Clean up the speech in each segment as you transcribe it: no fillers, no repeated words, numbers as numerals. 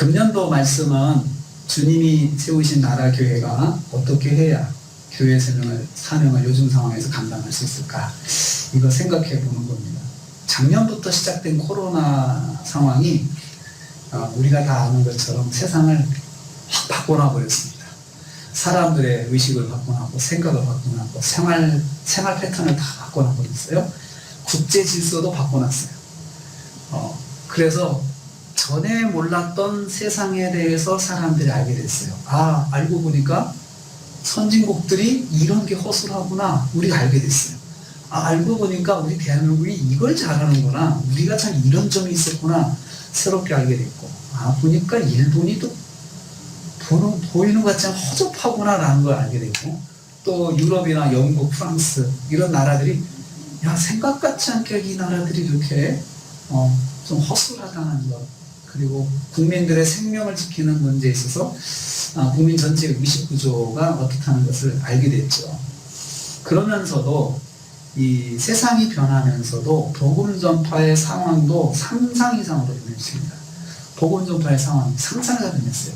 금년도 말씀은 주님이 세우신 나라 교회가 어떻게 해야 교회 사명을 요즘 상황에서 감당할 수 있을까? 이거 생각해 보는 겁니다. 작년부터 시작된 코로나 상황이 우리가 다 아는 것처럼 세상을 확 바꿔놔 버렸습니다. 사람들의 의식을 바꿔놨고 생각을 바꿔놨고 생활 패턴을 다 바꿔놔 버렸어요. 국제 질서도 바꿔놨어요. 그래서 전에 몰랐던 세상에 대해서 사람들이 알게 됐어요. 알고 보니까 선진국들이 이런 게 허술하구나 우리가 알게 됐어요. 알고 보니까 우리 대한민국이 이걸 잘하는구나, 우리가 참 이런 점이 있었구나 새롭게 알게 됐고, 보니까 일본이 또 보이는 것 같지만 허접하구나 라는 걸 알게 됐고, 또 유럽이나 영국, 프랑스 이런 나라들이 생각 같지 않게 이 나라들이 이렇게 좀 허술하다는 것, 그리고 국민들의 생명을 지키는 문제에 있어서 국민 전체의 의식 구조가 어떻다는 것을 알게 됐죠. 그러면서도 이 세상이 변하면서도 복음 전파의 상황도 상상 이상으로 변했습니다. 복음 전파의 상황이 상상 이상으로 변했어요.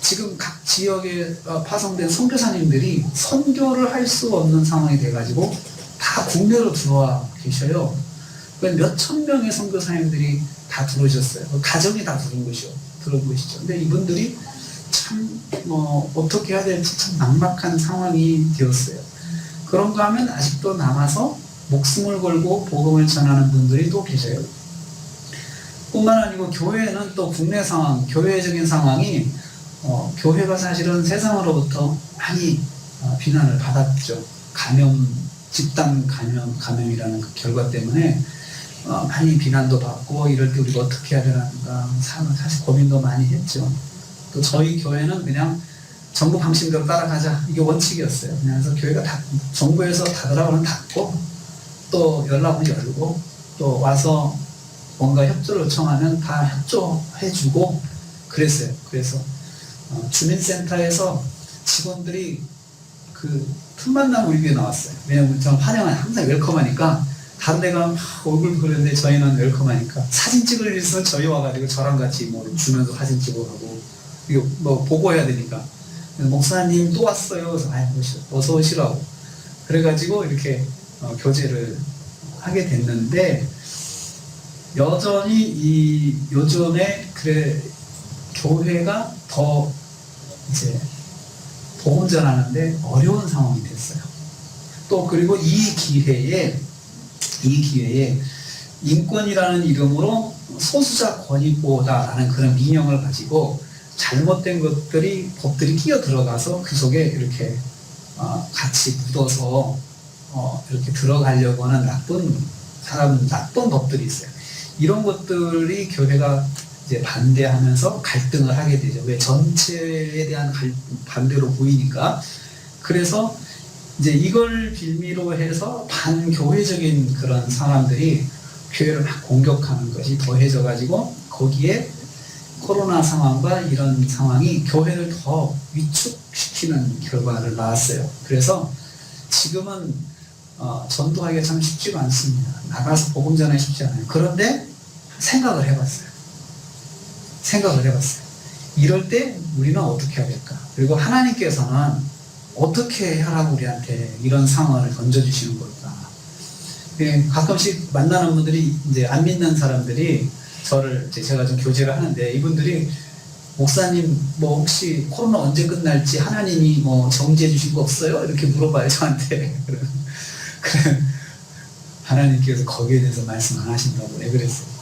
지금 각 지역에 파송된 선교사님들이 선교를 할 수 없는 상황이 돼가지고 다 국내로 들어와 계셔요. 몇천 명의 선교사님들이 다 들어오셨어요. 가정이 다 들어온 것이죠. 근데 이분들이 참 어떻게 해야 될지 참 막막한 상황이 되었어요. 그런가 하면 아직도 남아서 목숨을 걸고 복음을 전하는 분들이 또 계셔요. 뿐만 아니고 교회는 또 국내 상황, 교회적인 상황이 교회가 사실은 세상으로부터 많이 비난을 받았죠. 집단 감염이라는 그 결과 때문에 많이 비난도 받고, 이럴 때 우리가 어떻게 해야 되는가 사실 고민도 많이 했죠. 또 저희 교회는 그냥 정부 방침대로 따라가자, 이게 원칙이었어요. 그래서 교회가 정부에서 닫으라고 하면 닫고, 또 연락을 열고, 또 와서 뭔가 협조를 요청하면 다 협조해주고 그랬어요. 그래서 주민센터에서 직원들이 그 틈만 나면 우리 교회 나왔어요. 왜냐면 저는 환영은 항상 웰컴하니까, 다른 데 가면 얼굴 그렸는데 저희는 웰컴하니까 사진 찍을 일 있으면 저희 와가지고 저랑 같이 주면서 사진 찍어가고, 이거 보고해야 되니까, 목사님 또 왔어요. 그래서 어서 오시라고 그래가지고 이렇게 교제를 하게 됐는데, 여전히 요즘에 교회가 더 이제 복음 전하는데 어려운 상황이 됐어요. 또 그리고 이 기회에 인권이라는 이름으로 소수자 권익보호다라는 그런 민영을 가지고 잘못된 법들이 끼어 들어가서 그 속에 이렇게 같이 묻어서 이렇게 들어가려고 하는 나쁜 법들이 있어요. 이런 것들이 교회가 이제 반대하면서 갈등을 하게 되죠. 왜? 전체에 대한 반대로 보이니까. 그래서 이제 이걸 빌미로 해서 반교회적인 그런 사람들이 교회를 막 공격하는 것이 더해져가지고, 거기에 코로나 상황과 이런 상황이 교회를 더 위축시키는 결과를 낳았어요. 그래서 지금은 전도하기가 참 쉽지가 않습니다. 나가서 복음 전하기 쉽지 않아요. 그런데 생각을 해봤어요. 이럴 때 우리는 어떻게 해야 될까? 그리고 하나님께서는 어떻게 하라고 우리한테 이런 상황을 던져주시는 걸까? 가끔씩 만나는 분들이, 이제 안 믿는 사람들이 제가 좀 교제를 하는데, 이분들이 목사님 혹시 코로나 언제 끝날지 하나님이 정지해 주신 거 없어요? 이렇게 물어봐요, 저한테. 그래, 하나님께서 거기에 대해서 말씀 안 하신다고. 왜 그랬어요?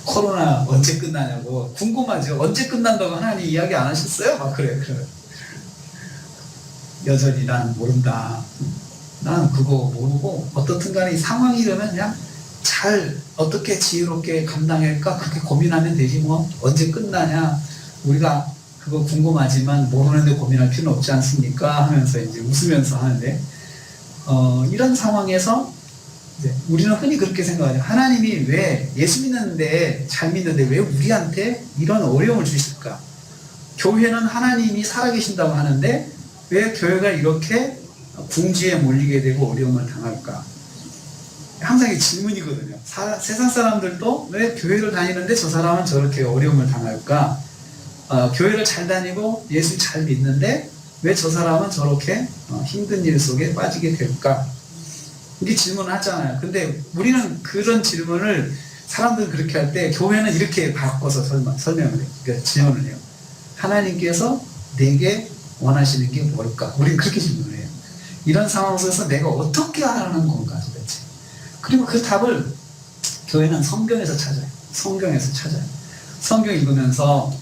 코로나 언제 끝나냐고 궁금하죠. 언제 끝난다고 하나님 이야기 안 하셨어요? 막 그래. 여전히 나는 모른다. 나는 그거 모르고, 어떻든 간에 이 상황이 되면 그냥 어떻게 지혜롭게 감당할까 그렇게 고민하면 되지, 언제 끝나냐 우리가 그거 궁금하지만 모르는데 고민할 필요는 없지 않습니까 하면서 이제 웃으면서 하는데, 이런 상황에서 이제 우리는 흔히 그렇게 생각하죠. 하나님이 왜 예수 믿는데, 잘 믿는데 왜 우리한테 이런 어려움을 주실까? 교회는 하나님이 살아계신다고 하는데 왜 교회가 이렇게 궁지에 몰리게 되고 어려움을 당할까? 항상 이 질문이거든요. 세상 사람들도 왜 교회를 다니는데 저 사람은 저렇게 어려움을 당할까? 교회를 잘 다니고 예수 잘 믿는데 왜 저 사람은 저렇게 힘든 일 속에 빠지게 될까? 이게 질문을 하잖아요. 근데 우리는 그런 질문을 사람들은 그렇게 할 때 교회는 이렇게 바꿔서 설명을 해요. 그러니까 질문을 해요. 하나님께서 내게 원하시는 게 뭘까? 우리는 그렇게 질문을 해요. 이런 상황 속에서 내가 어떻게 하라는 건가 도대체? 그리고 그 답을 교회는 성경에서 찾아요. 성경에서 찾아요. 성경 읽으면서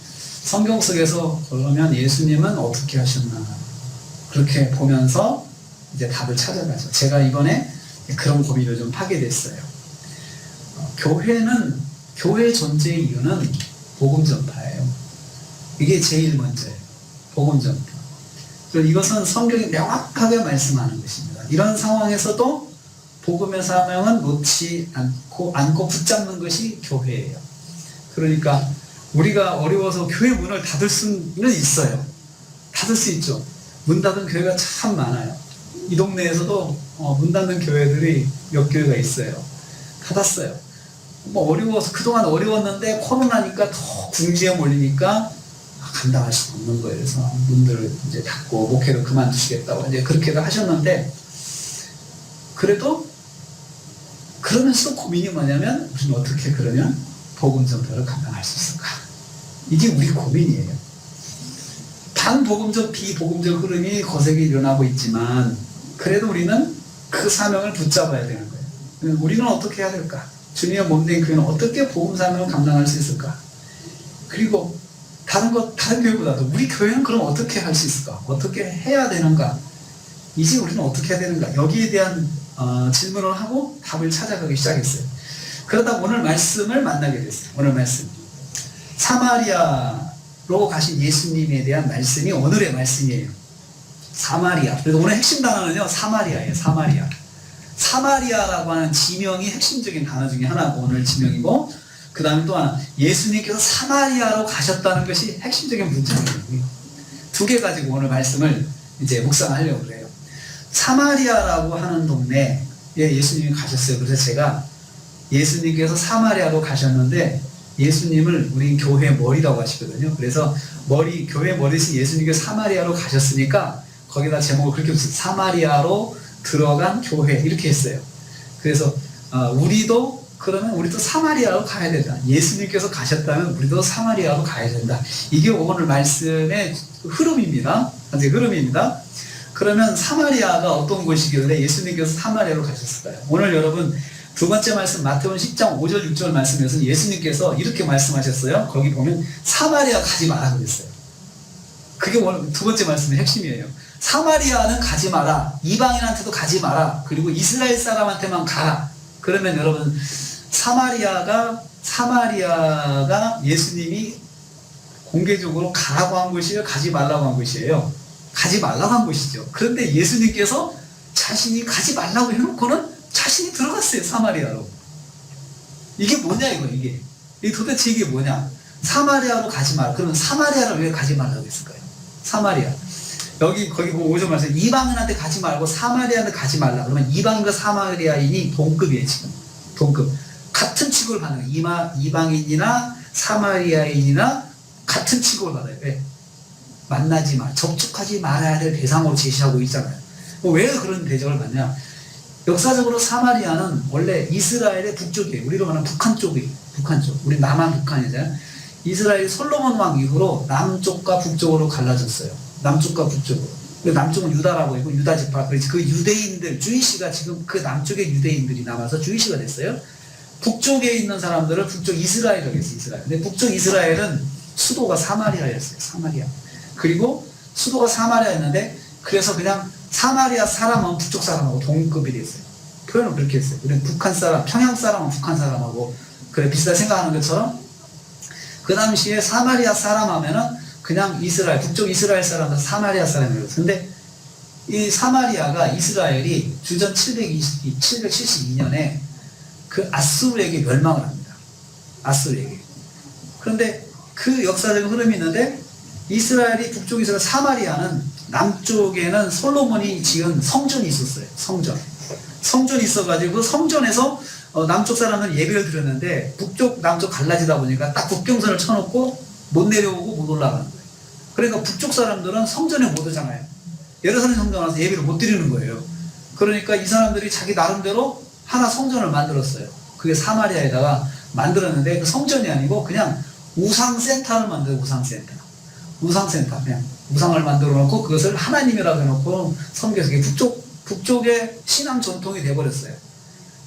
성경 속에서 그러면 예수님은 어떻게 하셨나? 그렇게 보면서 이제 답을 찾아가죠. 제가 이번에 그런 고민을 좀 하게 됐어요. 교회 존재의 이유는 복음 전파예요. 이게 제일 먼저예요. 복음 전파. 그리고 이것은 성경이 명확하게 말씀하는 것입니다. 이런 상황에서도 복음의 사명은 놓지 않고 붙잡는 것이 교회예요. 그러니까 우리가 어려워서 교회 문을 닫을 수는 있어요. 닫을 수 있죠. 문 닫은 교회가 참 많아요. 이 동네에서도 문 닫는 교회들이 몇 교회가 있어요. 닫았어요. 뭐 어려워서 그동안 어려웠는데 코로나니까 더 궁지에 몰리니까 감당할 수 없는 거예요. 그래서 문들을 이제 닫고 목회를 그만두시겠다고 이제 그렇게도 하셨는데 그래도 그러면서 고민이 뭐냐면 우리는 어떻게 그러면 복음 전파를 감당할 수 있을까? 이게 우리 고민이에요. 반복음적 비복음적 흐름이 거세게 일어나고 있지만 그래도 우리는 그 사명을 붙잡아야 되는 거예요. 우리는 어떻게 해야 될까? 주님의 몸된 교회는 어떻게 복음 사명을 감당할 수 있을까? 그리고 다른 교회보다도 우리 교회는 그럼 어떻게 할 수 있을까? 어떻게 해야 되는가? 이제 우리는 어떻게 해야 되는가? 여기에 대한 질문을 하고 답을 찾아가기 시작했어요. 그러다 오늘 말씀을 만나게 됐어요. 오늘 말씀. 사마리아로 가신 예수님에 대한 말씀이 오늘의 말씀이에요. 사마리아. 그래서 오늘 핵심 단어는요, 사마리아예요. 사마리아. 사마리아라고 하는 지명이 핵심적인 단어 중에 하나고 오늘 지명이고, 그 다음에 또 하나, 예수님께서 사마리아로 가셨다는 것이 핵심적인 문장이에요. 두 개 가지고 오늘 말씀을 이제 묵상하려고 그래요. 사마리아라고 하는 동네에 예수님이 가셨어요. 그래서 제가 예수님께서 사마리아로 가셨는데 예수님을 우리 교회 머리라고 하시거든요. 그래서 교회 머리에서 예수님께서 사마리아로 가셨으니까 거기다 제목을 그렇게 붙였어요. 사마리아로 들어간 교회 이렇게 했어요. 그래서 그러면 우리도 사마리아로 가야 된다. 예수님께서 가셨다면 우리도 사마리아로 가야 된다. 이게 오늘 말씀의 흐름입니다. 흐름입니다. 그러면 사마리아가 어떤 곳이길래 예수님께서 사마리아로 가셨을까요? 오늘 여러분 두 번째 말씀 마태복음 10장 5절 6절 말씀에서 예수님께서 이렇게 말씀하셨어요. 거기 보면 사마리아 가지 마라 그랬어요. 그게 오늘 두 번째 말씀의 핵심이에요. 사마리아는 가지 마라. 이방인한테도 가지 마라. 그리고 이스라엘 사람한테만 가라. 그러면 여러분 사마리아가 예수님이 공개적으로 가라고 한 곳이에요? 가지 말라고 한 곳이에요? 가지 말라고 한 곳이죠. 그런데 예수님께서 자신이 가지 말라고 해놓고는 자신이 들어갔어요. 사마리아로. 이게 뭐냐 이게 도대체 이게 뭐냐? 사마리아로 가지 마라. 그러면 사마리아를 왜 가지 말라고 했을까요? 사마리아. 거기 보고 5절 말씀 이방인한테 가지 말고 사마리아한테 가지 말라. 그러면 이방인과 사마리아인이 동급이에요. 지금 동급. 같은 취급을 받는 거예요. 이방인이나 사마리아인이나 같은 취급을 받아요. 왜? 만나지 마, 접촉하지 말아야 될 대상으로 제시하고 있잖아요. 왜 그런 대접을 받냐? 역사적으로 사마리아는 원래 이스라엘의 북쪽이에요. 우리로 말하면 북한 쪽이에요. 북한 쪽. 우리 남한 북한이잖아요. 이스라엘이 솔로몬 왕 이후로 남쪽과 북쪽으로 갈라졌어요. 남쪽과 북쪽으로. 남쪽은 유다라고 있고 유다 지파. 그 유대인들, 주이시가 지금 그 남쪽에 유대인들이 남아서 주이시가 됐어요. 북쪽에 있는 사람들을 북쪽 이스라엘이라고 했어요. 이스라엘. 근데 북쪽 이스라엘은 수도가 사마리아였어요. 사마리아. 그리고 수도가 사마리아였는데 그래서 그냥 사마리아 사람은 북쪽 사람하고 동급이 됐어요. 표현을 그렇게 했어요. 그래 북한 사람, 평양 사람은 북한 사람하고 그래 비슷하게 생각하는 것처럼 그 당시에 사마리아 사람 하면은 그냥 이스라엘, 북쪽 이스라엘 사람은 사마리아 사람이었어요. 근데 이 사마리아가 이스라엘이 주전 772년에 그 아수르에게 멸망을 합니다. 아수르에게. 그런데 그 역사적인 흐름이 있는데 이스라엘이 북쪽 이스라엘 사마리아는 남쪽에는 솔로몬이 지은 성전이 있었어요. 성전이 있어가지고 성전에서 남쪽 사람은 예배를 드렸는데 북쪽 남쪽 갈라지다 보니까 딱 국경선을 쳐놓고 못 내려오고 못 올라가는 거예요. 그러니까 북쪽 사람들은 성전에 못 오잖아요. 예루살렘 성전 와서 예배를 못 드리는 거예요. 그러니까 이 사람들이 자기 나름대로 하나 성전을 만들었어요. 그게 사마리아에다가 만들었는데 그 성전이 아니고 그냥 우상센터를 만들어요. 우상센터. 그냥 우상을 만들어 놓고 그것을 하나님이라고 해놓고 섬겨서 북쪽의 신앙 전통이 돼버렸어요.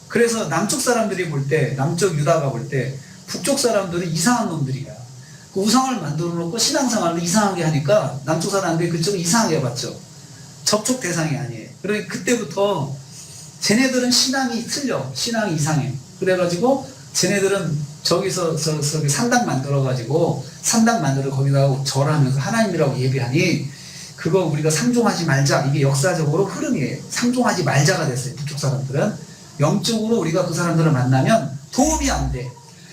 그래서 남쪽 사람들이 볼 때, 남쪽 유다가 볼 때 북쪽 사람들은 이상한 놈들이야. 그 우상을 만들어 놓고 신앙생활을 이상하게 하니까 남쪽 사람들이 그쪽을 이상하게 봤죠. 접촉 대상이 아니에요. 그러니까 그때부터 쟤네들은 신앙이 틀려. 신앙이 이상해. 그래가지고 쟤네들은 저기서 저기 산당 만들어가지고 산당 만들어 거기다가 절하면서 하나님이라고 예배하니 그거 우리가 상종하지 말자. 이게 역사적으로 흐름이에요. 상종하지 말자가 됐어요. 북쪽 사람들은. 영적으로 우리가 그 사람들을 만나면 도움이 안 돼.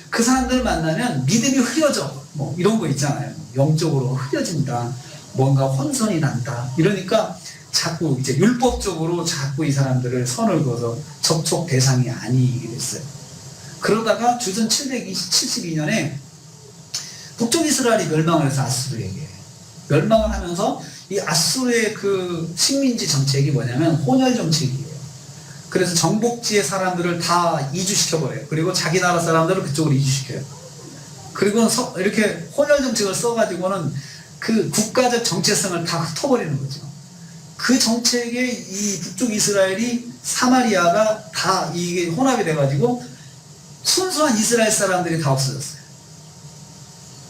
그 사람들을 만나면 믿음이 흐려져. 뭐 이런 거 있잖아요. 영적으로 흐려진다. 뭔가 혼선이 난다. 이러니까 자꾸 이제 율법적으로 자꾸 이 사람들을 선을 그어서 접촉 대상이 아니게 됐어요. 그러다가 주전 772년에 북쪽 이스라엘이 멸망을 해서 아수르에게 멸망을 하면서 이 아수르의 그 식민지 정책이 뭐냐면 혼혈 정책이에요. 그래서 정복지의 사람들을 다 이주시켜버려요. 그리고 자기 나라 사람들을 그쪽으로 이주시켜요. 그리고 이렇게 혼혈 정책을 써가지고는 그 국가적 정체성을 다 흩어버리는 거죠. 그 정책에 이 북쪽 이스라엘이 사마리아가 다 이게 혼합이 돼가지고 순수한 이스라엘 사람들이 다 없어졌어요.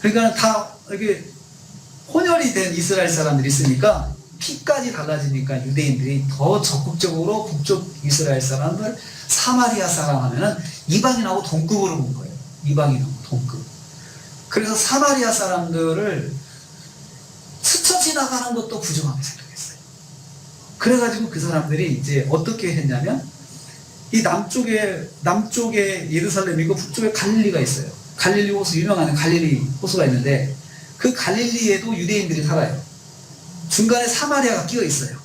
그러니까 다 이렇게 혼혈이 된 이스라엘 사람들이 있으니까 피까지 달라지니까 유대인들이 더 적극적으로 북쪽 이스라엘 사람들 사마리아 사람 하면은 이방인하고 동급으로 본 거예요. 이방인하고 동급. 그래서 사마리아 사람들을 스쳐 지나가는 것도 부정하게 생각했어요. 그래가지고 그 사람들이 이제 어떻게 했냐면 이 남쪽에 예루살렘이고 북쪽에 갈릴리가 있어요. 갈릴리 호수, 유명한 갈릴리 호수가 있는데 그 갈릴리에도 유대인들이 살아요. 중간에 사마리아가 끼어 있어요.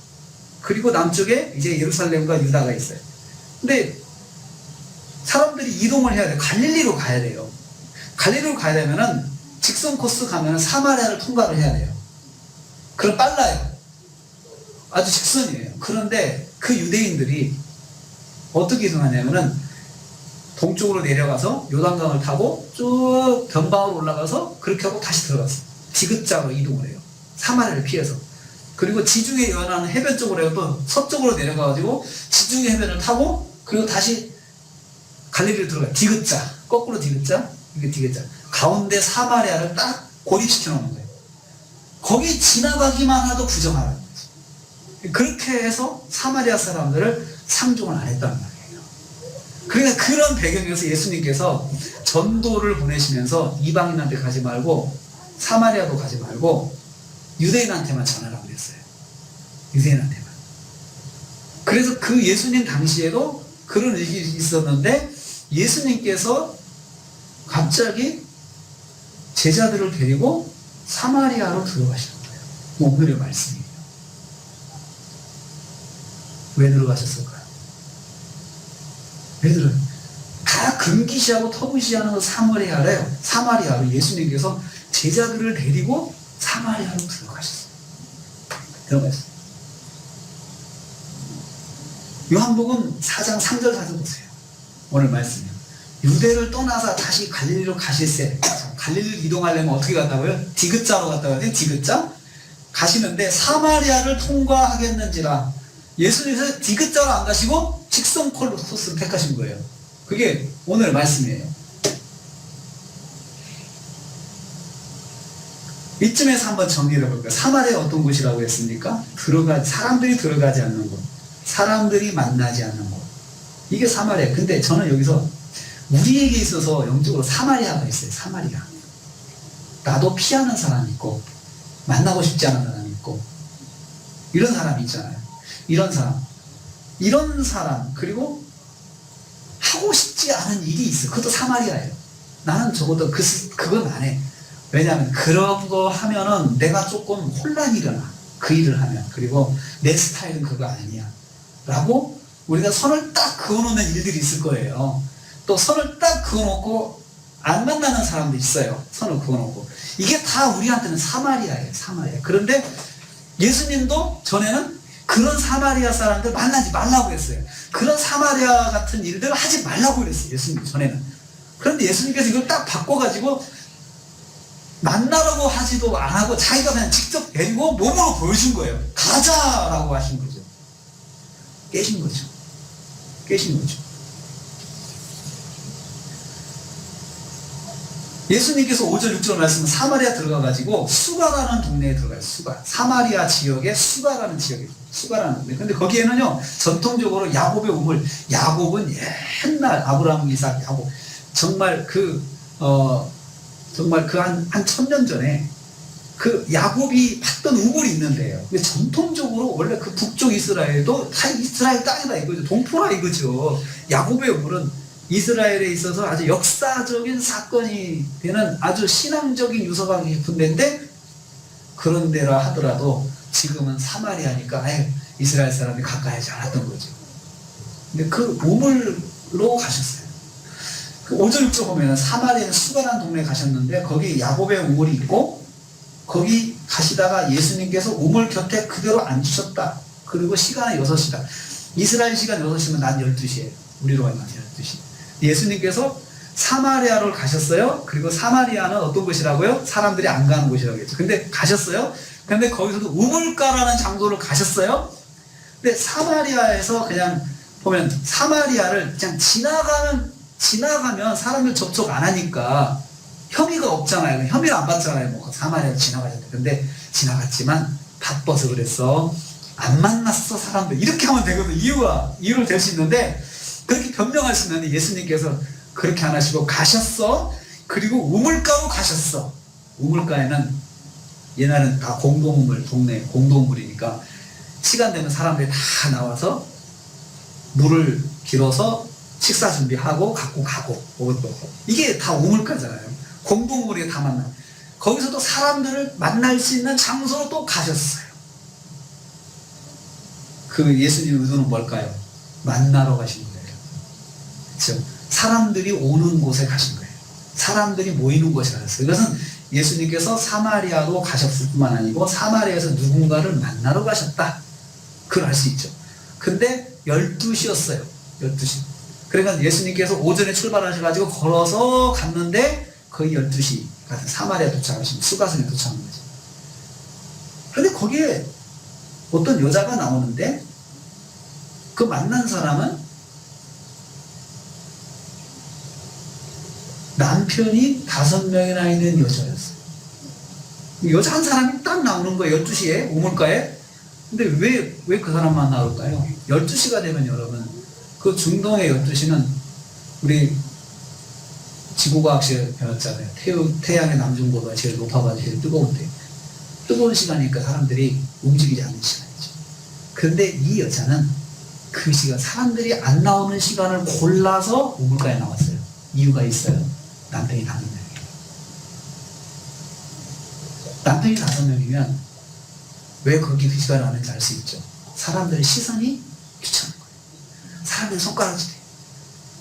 그리고 남쪽에 이제 예루살렘과 유다가 있어요. 근데 사람들이 이동을 해야 돼요. 갈릴리로 가야 돼요. 갈릴리로 가야 되면은 직선 코스 가면은 사마리아를 통과를 해야 돼요. 그럼 빨라요. 아주 직선이에요. 그런데 그 유대인들이 어떻게 이동하냐면은 동쪽으로 내려가서 요단강을 타고 쭉 변방으로 올라가서 그렇게 하고 다시 들어갔어요. 디귿자로 이동을 해요. 사마리아를 피해서. 그리고 지중해 연안 해변 쪽으로 해요. 또 서쪽으로 내려가가지고 지중해 해변을 타고 그리고 다시 갈릴리로 들어가요. 디귿자. 거꾸로 디귿자. 이게 디귿자. 가운데 사마리아를 딱 고립시켜 놓는 거예요. 거기 지나가기만 하도 부정하는 거죠. 그렇게 해서 사마리아 사람들을 상종을 안 했다는 말이에요. 그러니까 그런 배경에서 예수님께서 전도를 보내시면서 이방인한테 가지 말고 사마리아도 가지 말고 유대인한테만 전하라고 그랬어요. 유대인한테만. 그래서 그 예수님 당시에도 그런 일이 있었는데 예수님께서 갑자기 제자들을 데리고 사마리아로 들어가시는 거예요. 오늘의 말씀이에요. 왜 들어가셨을까요? 왜 들어요? 다 금기시하고 터부시하는 사마리아로 예수님께서 제자들을 데리고 사마리아로 들어가셨어요. 요한복음 4장 3절 4절 보세요. 오늘 말씀이요. 유대를 떠나서 다시 갈릴리로 가실세. 갈릴리로 이동하려면 어떻게 갔다고요? 디귿자로 갔다고 해요. 디귿자? 가시는데 사마리아를 통과하겠는지라. 예수님께서 디귿자로 안 가시고 직선 코스를 택하신 거예요. 그게 오늘 말씀이에요. 이쯤에서 한번 정리를 해볼까요? 사마리아 어떤 곳이라고 했습니까? 사람들이 들어가지 않는 곳, 사람들이 만나지 않는 곳. 이게 사마리아. 근데 저는 여기서 우리에게 있어서 영적으로 사마리아가 있어요. 사마리아. 나도 피하는 사람이 있고 만나고 싶지 않은 사람이 있고 이런 사람이 있잖아요. 이런 사람 그리고 하고 싶지 않은 일이 있어. 그것도 사마리아예요. 나는 적어도 그건 안 해. 왜냐하면 그런 거 하면은 내가 조금 혼란이 일어나. 그 일을 하면. 그리고 내 스타일은 그거 아니야. 라고 우리가 선을 딱 그어놓는 일들이 있을 거예요. 또 선을 딱 그어놓고 안 만나는 사람도 있어요. 선을 그어놓고. 이게 다 우리한테는 사마리아예요. 사마리아. 그런데 예수님도 전에는 그런 사마리아 사람들 만나지 말라고 했어요. 그런 사마리아 같은 일들을 하지 말라고 그랬어요. 예수님 전에는. 그런데 예수님께서 이걸 딱 바꿔가지고 만나라고 하지도 안 하고 자기가 그냥 직접 데리고 몸으로 보여준 거예요. 가자라고 하신 거죠. 깨신 거죠. 깨신 거죠. 예수님께서 5절 6절 말씀은 사마리아 들어가가지고 수가라는 동네에 들어가요. 수가. 사마리아 지역에 수가라는 지역에 수가라는 동네. 근데 거기에는요 전통적으로 야곱의 우물. 야곱은 옛날 아브라함, 이삭, 야곱 정말 정말 그 한 1000년 전에 그 야곱이 봤던 우물이 있는데요. 근데 전통적으로 원래 그 북쪽 이스라엘도 다 이스라엘 땅이다 이거죠. 동포라 이거죠. 야곱의 우물은 이스라엘에 있어서 아주 역사적인 사건이 되는 아주 신앙적인 유서가 깊은 데인데 그런 데라 하더라도 지금은 사마리아니까 이스라엘 사람이 가까이 하지 않았던 거죠. 근데 그 우물로 가셨어요. 그 5절 6절 보면 사마리아는 수가라는 동네에 가셨는데 거기 야곱의 우물이 있고 거기 가시다가 예수님께서 우물 곁에 그대로 앉으셨다. 그리고 시간은 6시다. 이스라엘 시간 6시면 낮 12시에요. 우리로 하면 12시. 예수님께서 사마리아로 가셨어요. 그리고 사마리아는 어떤 곳이라고요? 사람들이 안 가는 곳이라고 했죠. 근데 가셨어요. 근데 거기서도 우물가라는 장소를 가셨어요. 근데 사마리아에서 그냥 보면 사마리아를 그냥 지나가면 사람들 접촉 안 하니까 혐의가 없잖아요. 혐의를 안 받잖아요. 뭐 사마리아를 지나가셨는데. 근데 지나갔지만 바빠서 그랬어. 안 만났어 사람들. 이렇게 하면 되거든. 이유를 댈 수 있는데 그렇게 변명할 수 있는데 예수님께서 그렇게 안 하시고 가셨어. 그리고 우물가로 가셨어. 우물가에는 옛날에는 다 공동우물, 동네 공동우물이니까 시간 되면 사람들이 다 나와서 물을 길어서 식사 준비하고 갖고 가고 먹을 거. 이게 다 우물가잖아요. 공동우물이 다 만나. 거기서도 사람들을 만날 수 있는 장소로 또 가셨어요. 그 예수님의 의도는 뭘까요? 만나러 가신 거예요. 그렇죠? 사람들이 오는 곳에 가신 거예요. 사람들이 모이는 곳에 가셨어요. 이것은 예수님께서 사마리아로 가셨을 뿐만 아니고 사마리아에서 누군가를 만나러 가셨다. 그걸 알 수 있죠. 근데 12시였어요. 12시. 그러니까 예수님께서 오전에 출발하셔가지고 걸어서 갔는데 거의 12시 같은 사마리아 도착하신 수가성에 도착한 거죠. 그런데 거기에 어떤 여자가 나오는데 그 만난 사람은 남편이 5명이나 있는 여자였어요. 여자 한 사람이 딱 나오는 거예요. 12시에 우물가에. 근데 왜 그 사람만 나올까요? 12시가 되면 여러분 그 중동의 12시는 우리 지구과학실 배웠잖아요. 태양의 남중보가 제일 높아가지고 제일 뜨거운데 뜨거운 시간이니까 사람들이 움직이지 않는 시간이죠. 그런데 이 여자는 그 시간 사람들이 안 나오는 시간을 골라서 우물가에 나왔어요. 이유가 있어요. 남편이 5명이에요. 남편이 5명이면 왜 거기 그 시간에 왔는지 알 수 있죠. 사람들의 시선이 귀찮은 거예요. 사람들이 손가락질해요.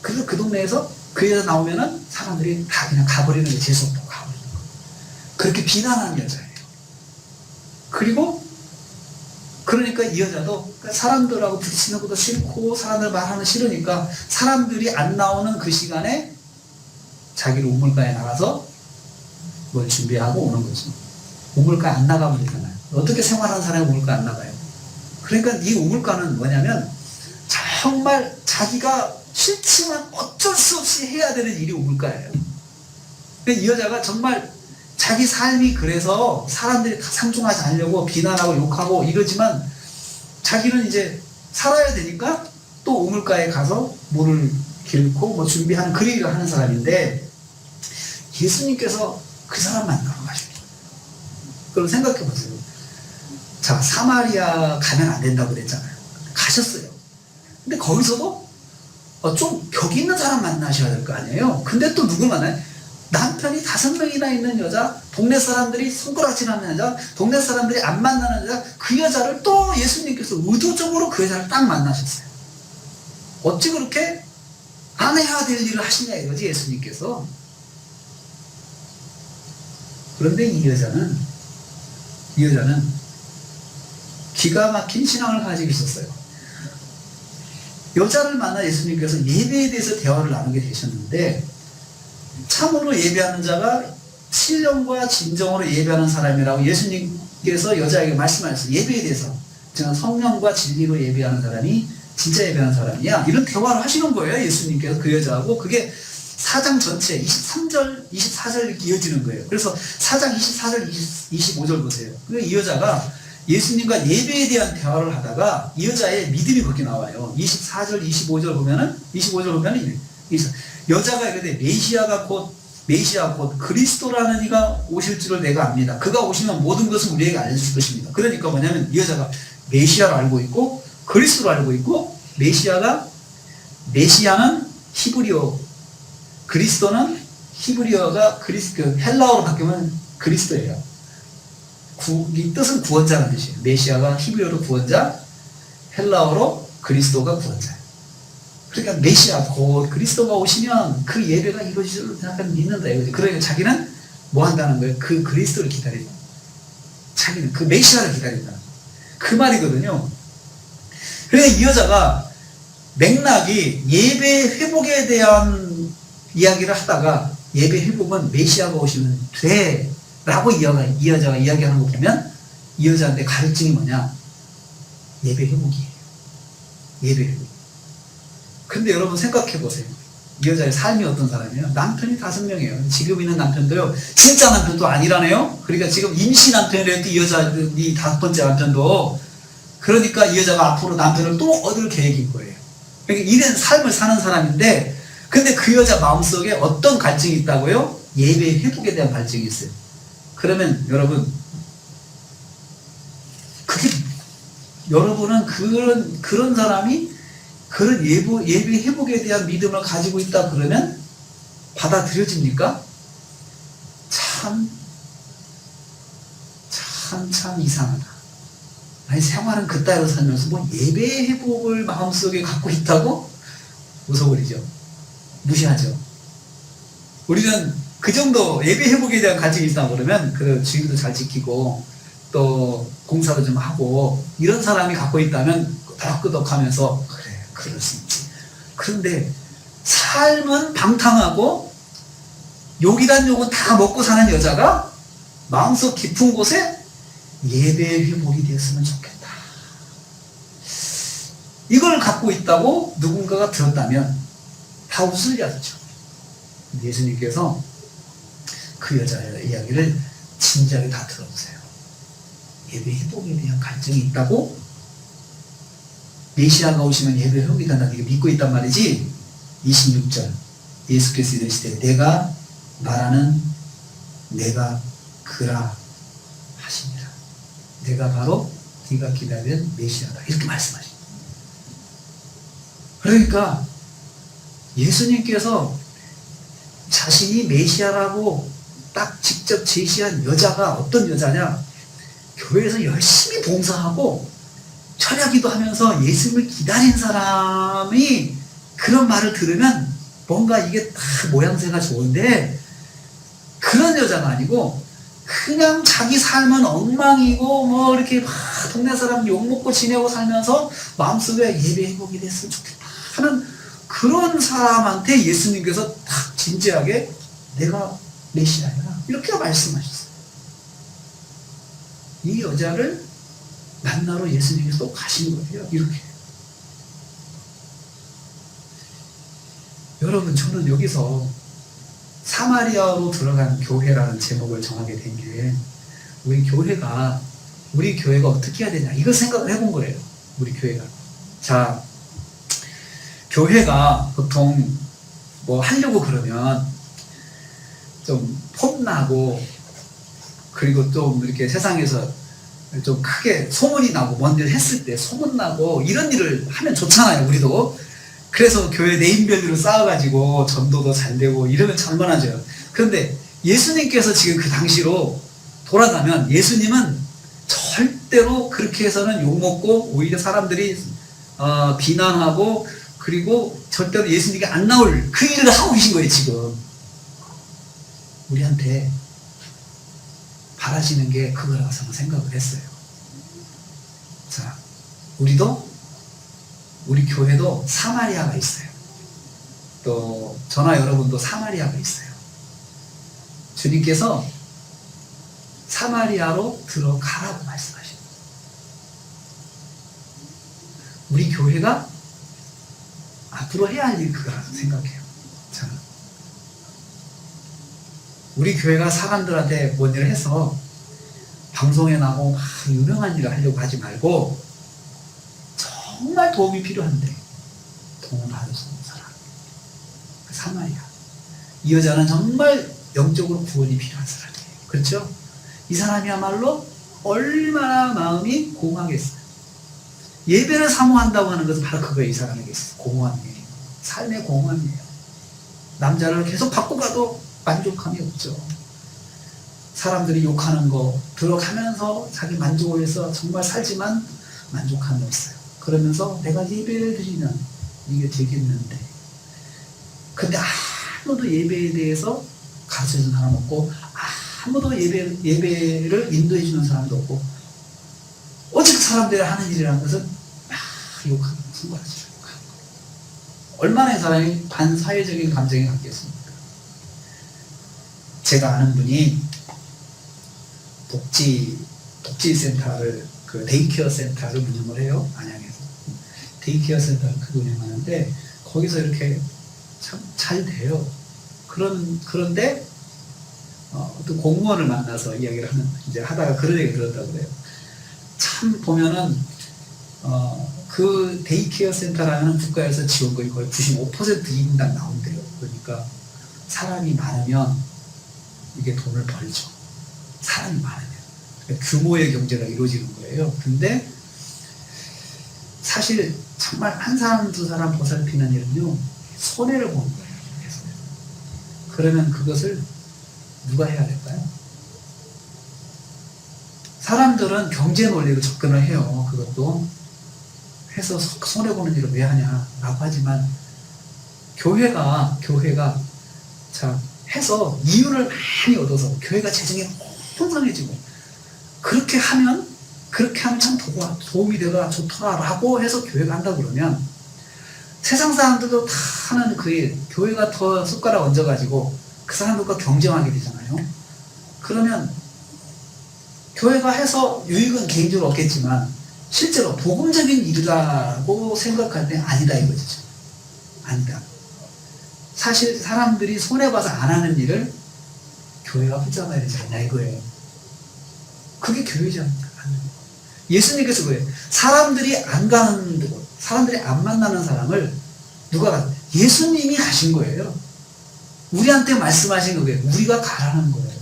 그래서 그 동네에서 그 여자 나오면은 사람들이 다 그냥 가버리는 게 재수없다고 가버리는 거예요. 그렇게 비난하는 여자예요. 그리고 그러니까 이 여자도 사람들하고 부딪히는 것도 싫고 사람들 말하는 거 싫으니까 사람들이 안 나오는 그 시간에 자기를 우물가에 나가서 뭘 준비하고 오는 거죠. 우물가에 안 나가면 되잖아요. 어떻게 생활하는 사람이 우물가에 안 나가요? 그러니까 이 우물가는 뭐냐면 정말 자기가 싫지만 어쩔 수 없이 해야 되는 일이 우물가예요. 이 여자가 정말 자기 삶이 그래서 사람들이 다 상종하지 않으려고 비난하고 욕하고 이러지만 자기는 이제 살아야 되니까 또 우물가에 가서 물을 길고 뭐 준비하는 그 일을 하는 사람인데 예수님께서 그 사람 만나러 가신 거예요. 그럼 생각해 보세요. 자, 사마리아 가면 안 된다고 그랬잖아요. 가셨어요. 근데 거기서도 좀 벽 있는 사람 만나셔야 될 거 아니에요. 근데 또 누굴 만나요? 남편이 5명이나 있는 여자, 동네 사람들이 손가락질하는 여자, 동네 사람들이 안 만나는 여자, 그 여자를 또 예수님께서 의도적으로 그 여자를 딱 만나셨어요. 어찌 그렇게 안 해야 될 일을 하시냐 이거지 예수님께서. 그런데 이 여자는 기가 막힌 신앙을 가지고 있었어요. 여자를 만나 예수님께서 예배에 대해서 대화를 나누게 되셨는데, 참으로 예배하는 자가 신령과 진정으로 예배하는 사람이라고 예수님께서 여자에게 말씀하셨어요. 예배에 대해서. 제가 성령과 진리로 예배하는 사람이 진짜 예배하는 사람이야. 이런 대화를 하시는 거예요. 예수님께서 그 여자하고. 그게 4장 전체 23절, 24절 이렇게 이어지는 거예요. 그래서 4장 24절, 25절 보세요. 이 여자가 예수님과 예배에 대한 대화를 하다가 이 여자의 믿음이 거기 나와요. 24절, 25절 보면은 여자가 이르되 메시아 곧 그리스도라는 이가 오실 줄을 내가 압니다. 그가 오시면 모든 것을 우리에게 알려줄 것입니다. 그러니까 뭐냐면 이 여자가 메시아를 알고 있고 그리스도를 알고 있고, 메시아는 히브리어, 그리스도는 히브리어가 헬라어로 바뀌면 그리스도예요. 이 뜻은 구원자라는 뜻이에요. 메시아가 히브리어로 구원자, 헬라어로 그리스도가 구원자. 그러니까 메시아 곧 그리스도가 오시면 그 예배가 이루어질 줄 생각하면 믿는다. 그러니까 자기는 뭐 한다는 거예요? 그 그리스도를 기다린다. 자기는 그 메시아를 기다린다. 그 말이거든요. 그래서 이 여자가 맥락이 예배 회복에 대한 이야기를 하다가, 예배 회복은 메시아가 오시면 돼 라고 이 여자가 이야기하는 거 보면 이 여자한테 가르침이 뭐냐? 예배 회복이에요. 예배 회복. 근데 여러분 생각해 보세요. 이 여자의 삶이 어떤 사람이에요? 남편이 5명이에요. 지금 있는 남편도요, 진짜 남편도 아니라네요. 그러니까 지금 임시 남편이래요. 이 여자, 이 5번째 남편도. 그러니까 이 여자가 앞으로 남편을 또 얻을 계획인 거예요. 그러니까 이런 삶을 사는 사람인데, 근데 그 여자 마음속에 어떤 갈증이 있다고요? 예배 회복에 대한 갈증이 있어요. 그러면 여러분은 그런 사람이 그런 예배 회복에 대한 믿음을 가지고 있다 그러면 받아들여집니까? 참 이상하다. 아니, 생활은 그따위로 살면서 뭐 예배 회복을 마음속에 갖고 있다고? 웃어버리죠. 무시하죠. 우리는 그 정도 예배 회복에 대한 갈증이 있다 그러면 그 주일도 잘 지키고 또 공사도 좀 하고 이런 사람이 갖고 있다면 끄덕끄덕하면서 그래, 그럴 수 있지. 그런데 삶은 방탕하고 욕이란 욕은 다 먹고 사는 여자가 마음속 깊은 곳에 예배 회복이 되었으면 좋겠다. 이걸 갖고 있다고 누군가가 들었다면 다 웃으려죠. 예수님께서 그 여자의 이야기를 진지하게 다 들어보세요. 예배 회복에 대한 갈증이 있다고? 메시아가 오시면 예배 회복이 된다는 게 믿고 있단 말이지. 26절 예수께서 이르시되 내가 말하는 내가 그라 하시니라. 내가 바로 네가 기다리는 메시아다. 이렇게 말씀하십니다. 그러니까 예수님께서 자신이 메시아라고 딱 직접 제시한 여자가 어떤 여자냐? 교회에서 열심히 봉사하고 철야기도 하면서 예수님을 기다린 사람이 그런 말을 들으면 뭔가 이게 다 모양새가 좋은데, 그런 여자가 아니고 그냥 자기 삶은 엉망이고 뭐 이렇게 막 동네 사람 욕먹고 지내고 살면서 마음속에 예배 회복이 됐으면 좋겠다 하는 그런 사람한테 예수님께서 딱 진지하게 내가 메시아야 이렇게 말씀하셨어요. 이 여자를 만나러 예수님께서 또 가신 거예요. 이렇게. 여러분, 저는 여기서 사마리아로 들어간 교회라는 제목을 정하게 된 게, 우리 교회가 어떻게 해야 되냐 이걸 생각을 해본 거예요. 우리 교회가. 자, 교회가 보통 뭐 하려고 그러면 좀 폼나고, 그리고 좀 이렇게 세상에서 좀 크게 소문이 나고, 뭔 일 했을 때 소문나고 이런 일을 하면 좋잖아요. 우리도. 그래서 교회 네임밸류를 쌓아가지고 전도도 잘 되고 이러면 잘만하죠. 그런데 예수님께서 지금 그 당시로 돌아가면 예수님은 절대로 그렇게 해서는 욕먹고 오히려 사람들이 비난하고, 그리고 절대로 예수님께 안 나올 그 일을 하고 계신 거예요. 지금 우리한테 바라시는 게 그거라고 저는 생각을 했어요. 자, 우리 교회도 사마리아가 있어요. 또 저나 여러분도 사마리아가 있어요. 주님께서 사마리아로 들어가라고 말씀하십니다. 우리 교회가 앞으로 해야 할 일이 그거라고 생각해요. 저는. 우리 교회가 사람들한테 뭔 일을 해서 방송에 나고 막 유명한 일을 하려고 하지 말고 정말 도움이 필요한데 도움을 받을 수 없는 사람. 그 사마리아. 이 여자는 정말 영적으로 구원이 필요한 사람이에요. 그렇죠? 이 사람이야말로 얼마나 마음이 공허하겠어요. 예배를 사모한다고 하는 것은 바로 그거예요. 이 사람에게 있어서 공허함이에요. 삶의 공허함이에요. 남자를 계속 바꿔가도 만족함이 없죠. 사람들이 욕하는 거 들어가면서 자기 만족을 위해서 정말 살지만 만족함이 없어요. 그러면서 내가 예배를 드리면 이게 되겠는데, 근데 아무도 예배에 대해서 가르쳐주는 사람 없고 아무도 예배를 인도해주는 사람도 없고, 오직 사람들이 하는 일이라는 것은 욕하는 거, 승부하지 욕하는 거. 얼마나 이 사람이 반사회적인 감정이 갖겠습니까? 제가 아는 분이 독지센터를, 그 데이케어 센터를 운영을 해요. 안양에서. 데이케어 센터를 크게 운영하는데, 거기서 이렇게 참 잘 돼요. 그런데, 어떤 공무원을 만나서 이야기를 하다가 그런 얘기 들었다고 그래요. 참 보면은, 그 데이케어 센터라는 국가에서 지원금이 거의 95% 2인당 나온대요. 그러니까 사람이 많으면 이게 돈을 벌죠. 사람이 많으면. 그러니까 규모의 경제가 이루어지는 거예요. 근데 사실 정말 한 사람 두 사람 보살피는 일은요, 손해를 보는 거예요. 그러면 그것을 누가 해야 될까요? 사람들은 경제 논리로 접근을 해요. 그것도 해서 손해보는 일을 왜 하냐라고 하지만, 교회가 자 해서 이윤을 많이 얻어서 교회가 재정이 풍성해지고, 그렇게 하면 참 도움이 되더라, 좋더라라고 해서 교회가 한다 그러면, 세상 사람들도 다 하는 그 교회가 더 숟가락 얹어가지고 그 사람들과 경쟁하게 되잖아요. 그러면 교회가 해서 유익은 개인적으로 얻겠지만 실제로 복음적인 일이라고 생각할 때 아니다 이거죠. 아니다. 사실 사람들이 손해봐서 안 하는 일을 교회가 붙잡아야 되지 않냐 이거예요. 그게 교회지 않냐. 예수님께서 그래요. 사람들이 안 가는 곳, 사람들이 안 만나는 사람을 누가 가요? 예수님이 가신 거예요. 우리한테 말씀하신 거예요. 우리가 가라는 거예요.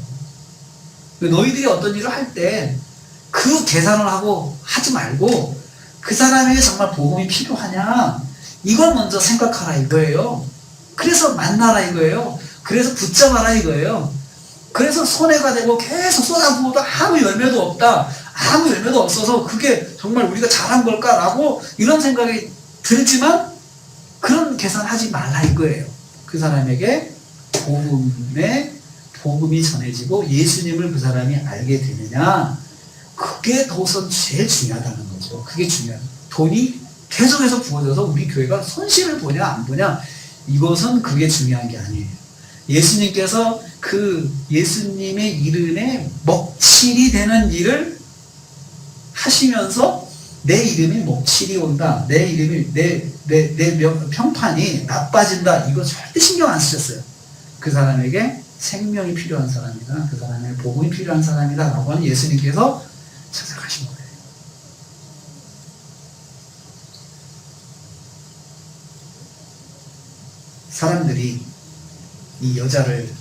너희들이 어떤 일을 할 때 그 계산을 하고 하지 말고, 그 사람에게 정말 복음이 필요하냐 이걸 먼저 생각하라 이거예요. 그래서 만나라 이거예요. 그래서 붙잡아라 이거예요. 그래서 손해가 되고 계속 쏟아부어도 아무 열매도 없다, 아무 열매도 없어서 그게 정말 우리가 잘한 걸까라고 이런 생각이 들지만, 그런 계산하지 말라 이거예요. 그 사람에게 복음이 전해지고 예수님을 그 사람이 알게 되느냐, 그게 우선 제일 중요하다는 거죠. 그게 중요해요. 돈이 계속해서 부어져서 우리 교회가 손실을 보냐 안 보냐, 이것은 그게 중요한 게 아니에요. 예수님께서 그 예수님의 이름에 먹칠이 되는 일을 하시면서 내 이름이 먹칠이 온다, 내 이름이 내 평판이 나빠진다, 이거 절대 신경 안 쓰셨어요. 그 사람에게 생명이 필요한 사람이다, 그 사람에게 복음이 필요한 사람이다 라고 하는 예수님께서 찾아가신 거예요. 사람들이 이 여자를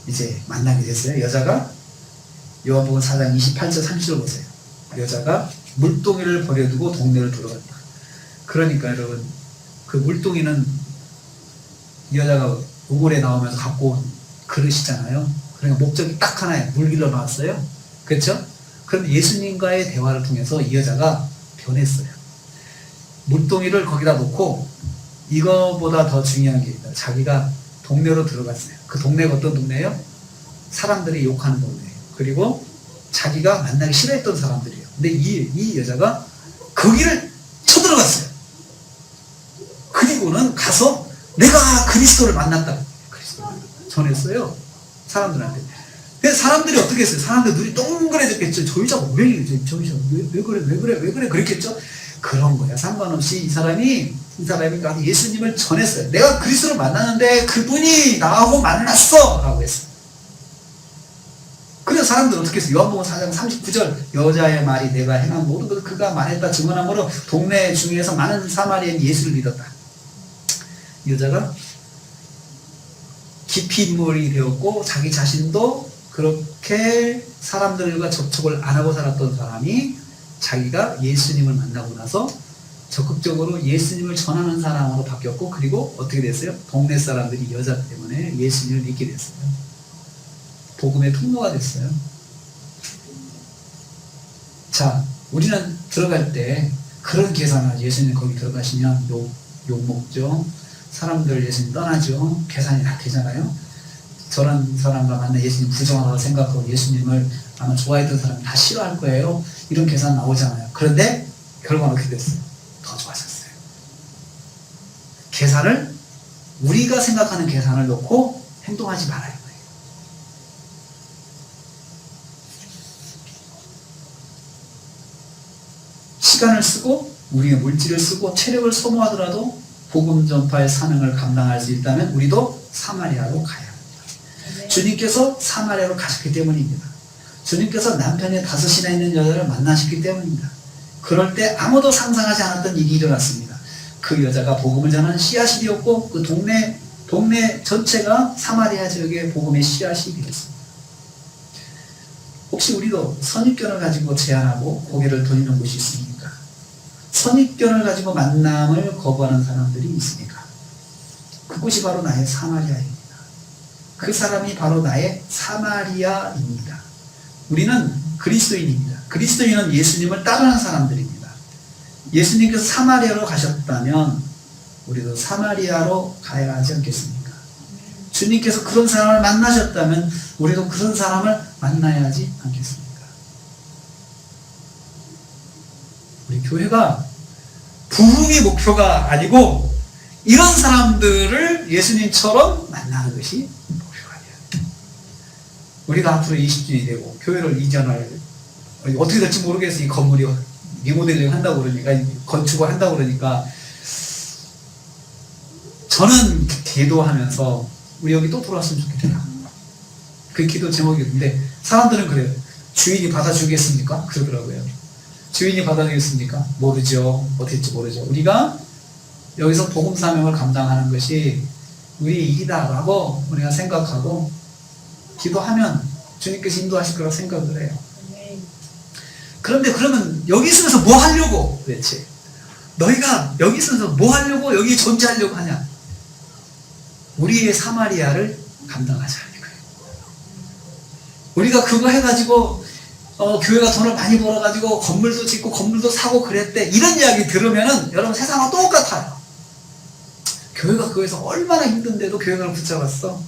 이제 만나게 됐어요. 여자가 요한복음 4장 28절 30절 보세요. 여자가 물동이를 버려두고 동네를 돌아갔다. 그러니까 여러분, 그 물동이는 이 여자가 우물에 나오면서 갖고 온 그릇이잖아요. 그러니까 목적이 딱 하나예요. 물 길러 나왔어요. 그렇죠? 그런데 예수님과의 대화를 통해서 이 여자가 변했어요. 물동이를 거기다 놓고 이거보다 더 중요한 게 있다. 자기가 동네로 들어갔어요. 그 동네가 어떤 동네예요? 사람들이 욕하는 동네예요. 그리고 자기가 만나기 싫어했던 사람들이에요. 근데 이 여자가 거기를 쳐들어갔어요. 그리고는 가서 내가 그리스도를 만났다고 그리스도를 전했어요. 사람들한테. 그래서 사람들이 어떻게 했어요? 사람들 눈이 동그래졌겠죠. 저 여자가 왜 이래? 저 여자 왜 그래? 그랬겠죠. 그런 거야. 상관없이 이 사람이 가서 예수님을 전했어요. 내가 그리스도를 만났는데 그분이 나하고 만났어! 라고 했어요. 그래서 사람들은 어떻게 했어요? 요한복음 4장 39절 여자의 말이 내가 행한 모든 것을 그가 말했다 증언함으로 동네 중에서 많은 사마리아인이 예수를 믿었다. 이 여자가 깊이 인물이 되었고 자기 자신도 그렇게 사람들과 접촉을 안 하고 살았던 사람이 자기가 예수님을 만나고 나서 적극적으로 예수님을 전하는 사람으로 바뀌었고, 그리고 어떻게 됐어요? 동네 사람들이 이 여자 때문에 예수님을 믿게 됐어요. 복음의 통로가 됐어요. 자, 우리는 들어갈 때 그런 계산을 예수님 거기 들어가시면 욕 먹죠. 사람들 예수님 떠나죠. 계산이 다 되잖아요. 저런 사람과 만나 예수님 부정하다고 생각하고 예수님을 아마 좋아했던 사람이 다 싫어할 거예요. 이런 계산 나오잖아요. 그런데 결과는 어떻게 됐어요? 더 좋아졌어요. 계산을 우리가 생각하는 계산을 놓고 행동하지 말아야 해요. 시간을 쓰고 우리의 물질을 쓰고 체력을 소모하더라도 복음 전파의 사명을 감당할 수 있다면 우리도 사마리아로 가야 합니다. 네. 주님께서 사마리아로 가셨기 때문입니다. 주님께서 남편의 5이나 있는 여자를 만나셨기 때문입니다. 그럴 때 아무도 상상하지 않았던 일이 일어났습니다. 그 여자가 복음을 전하는 씨앗이 되었고 그 동네 전체가 사마리아 지역의 복음의 씨앗이 되었습니다. 혹시 우리도 선입견을 가지고 제안하고 고개를 돌리는 곳이 있습니까? 선입견을 가지고 만남을 거부하는 사람들이 있으니까 그곳이 바로 나의 사마리아입니다. 그 사람이 바로 나의 사마리아입니다. 우리는 그리스도인입니다. 그리스도인은 예수님을 따르는 사람들입니다. 예수님께서 사마리아로 가셨다면 우리도 사마리아로 가야 하지 않겠습니까? 주님께서 그런 사람을 만나셨다면 우리도 그런 사람을 만나야 하지 않겠습니까? 우리 교회가 부흥이 목표가 아니고 이런 사람들을 예수님처럼 만나는 것이 목표가 돼요. 우리가 앞으로 20주년이 되고 교회를 이전할 어떻게 될지 모르겠어요. 이 건물이 리모델링 한다고 그러니까 건축을 한다고 그러니까 저는 기도하면서 우리 여기 또 들어왔으면 좋겠다. 그 기도 제목이었는데 사람들은 그래요. 주인이 받아주겠습니까? 그러더라고요. 주인이 받아주겠습니까? 모르죠. 어떻게 될지 모르죠. 우리가 여기서 복음 사명을 감당하는 것이 우리의 일이다라고 우리가 생각하고 기도하면 주님께서 인도하실 거라고 생각을 해요. 그런데 그러면 여기 있으면서 뭐 하려고 도대체? 너희가 여기 있으면서 뭐 하려고 여기 존재하려고 하냐? 우리의 사마리아를 감당하자는 거예요. 우리가 그거 해가지고 교회가 돈을 많이 벌어가지고 건물도 짓고 건물도 사고 그랬대. 이런 이야기 들으면은 여러분 세상과 똑같아요. 교회가 그거에서 얼마나 힘든데도 교회가 붙잡았어.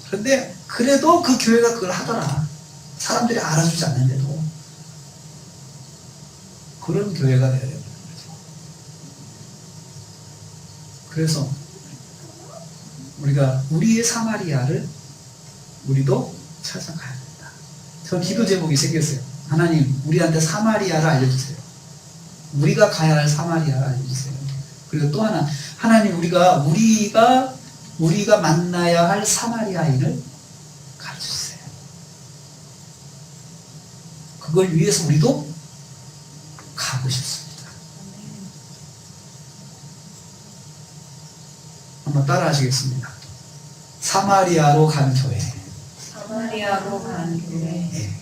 그런데 그래도 그 교회가 그걸 하더라. 사람들이 알아주지 않는데도. 그런 교회가 되어야 됩니다. 그래서 우리가 우리의 사마리아를 우리도 찾아가야 합니다. 저 기도 제목이 생겼어요. 하나님, 우리한테 사마리아를 알려주세요. 우리가 가야 할 사마리아를 알려주세요. 그리고 또 하나, 하나님, 우리가 만나야 할 사마리아인을 가르쳐주세요. 그걸 위해서 우리도 가고 싶습니다. 한번 따라 하시겠습니다. 사마리아로 간 교회. 사마리아로 간 교회. 예.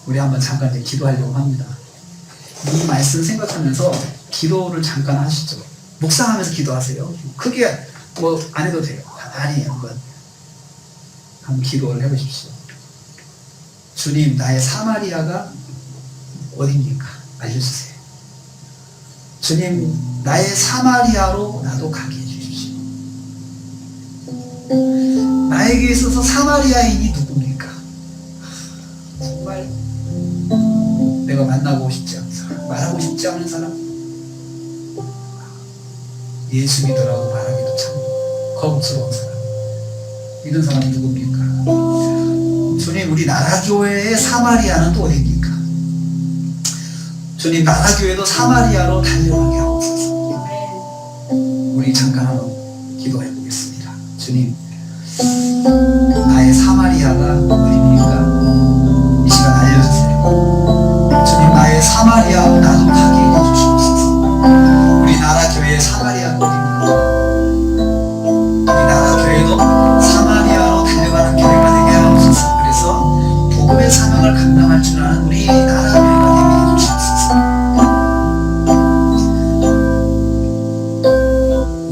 우리 한번 잠깐 이제 기도하려고 합니다. 이 말씀 생각하면서 기도를 잠깐 하시죠. 묵상하면서 기도하세요. 크게 뭐 안 해도 돼요. 가만히 한번 기도를 해보십시오. 주님, 나의 사마리아가 어디입니까? 알려주세요. 주님, 나의 사마리아로 나도 가게 해주십시오. 나에게 있어서 사마리아인이 누굽니까? 정말 내가 만나고 싶지 않은 사람, 말하고 싶지 않은 사람, 예수 믿으라고 말하기도 참 거북스러운 사람, 이런 사람이 누굽니까? 주님, 우리 나라교회의 사마리아는 또 어디입니까? 주님, 나라교회도 사마리아로 달려가게 하옵소서. 우리 잠깐 한번 기도해 보겠습니다. 주님, 나의 사마리아가 어디입니까? 이 시간 알려주세요. 주님, 나의 사마리아 나도 가게 해주시옵소서. 우리 나라 교회의 사마리아는 어디입니까? 우리 나라 교회도 사마리아로 달려가는 교회가 되게 하옵소서. 그래서 복음의 사명을 감당할 줄 아는 우리 나라 교회가 되게 해주시옵소서.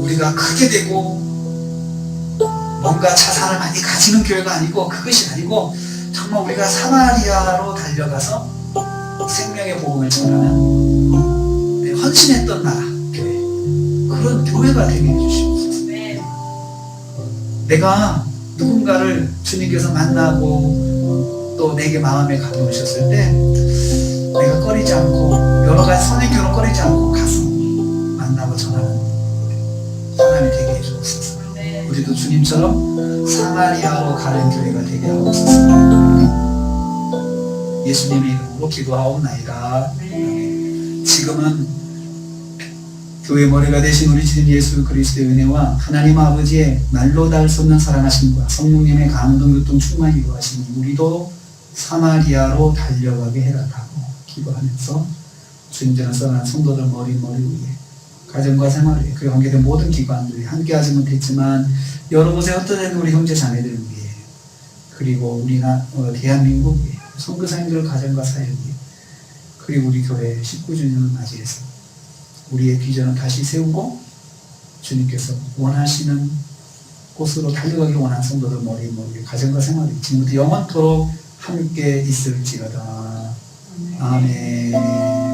우리가 크게 되고 뭔가 자산을 많이 가지는 교회가 아니고, 그것이 아니고 정말 우리가 사마리아로 달려가서 생명의 복음을 전하는 헌신했던 나라 교회, 그런 교회가 되게 해주시옵소서. 내가 누군가를 주님께서 만나고 또 내게 마음에 가져오셨을 때 내가 꺼리지 않고, 여러 가지 선행교로 꺼리지 않고 가서 만나고 전하는 사람이 되게 해주옵소서. 우리도 주님처럼 사마리아로 가는 교회가 되게 하옵소서. 예수님의 이름으로 기도하옵나이다. 지금은 교회 머리가 되신 우리 주님 예수 그리스도의 은혜와 하나님 아버지의 말로 닿을 수 없는 사랑하심과 성령님의 감동, 교통, 충만히 이루하시니 우리도 사마리아로 달려가게 해라라고 기도하면서 주님처럼 떠난 성도들 머리 위에, 가정과 생활 위에, 그리고 관계된 모든 기관들이 함께하지 못했지만 여러 곳에 흩어진 우리 형제 자매들 위해, 그리고 우리나 대한민국 위해, 선교사님들 가정과 사역 위해, 그리고 우리 교회 19주년을 맞이해서 우리의 비전을 다시 세우고 주님께서 원하시는 곳으로 달려가기 원하는 성도들 머리 위에, 가정과 생활 위에 지금부터 영원토록 함께 있을지어다. 아멘.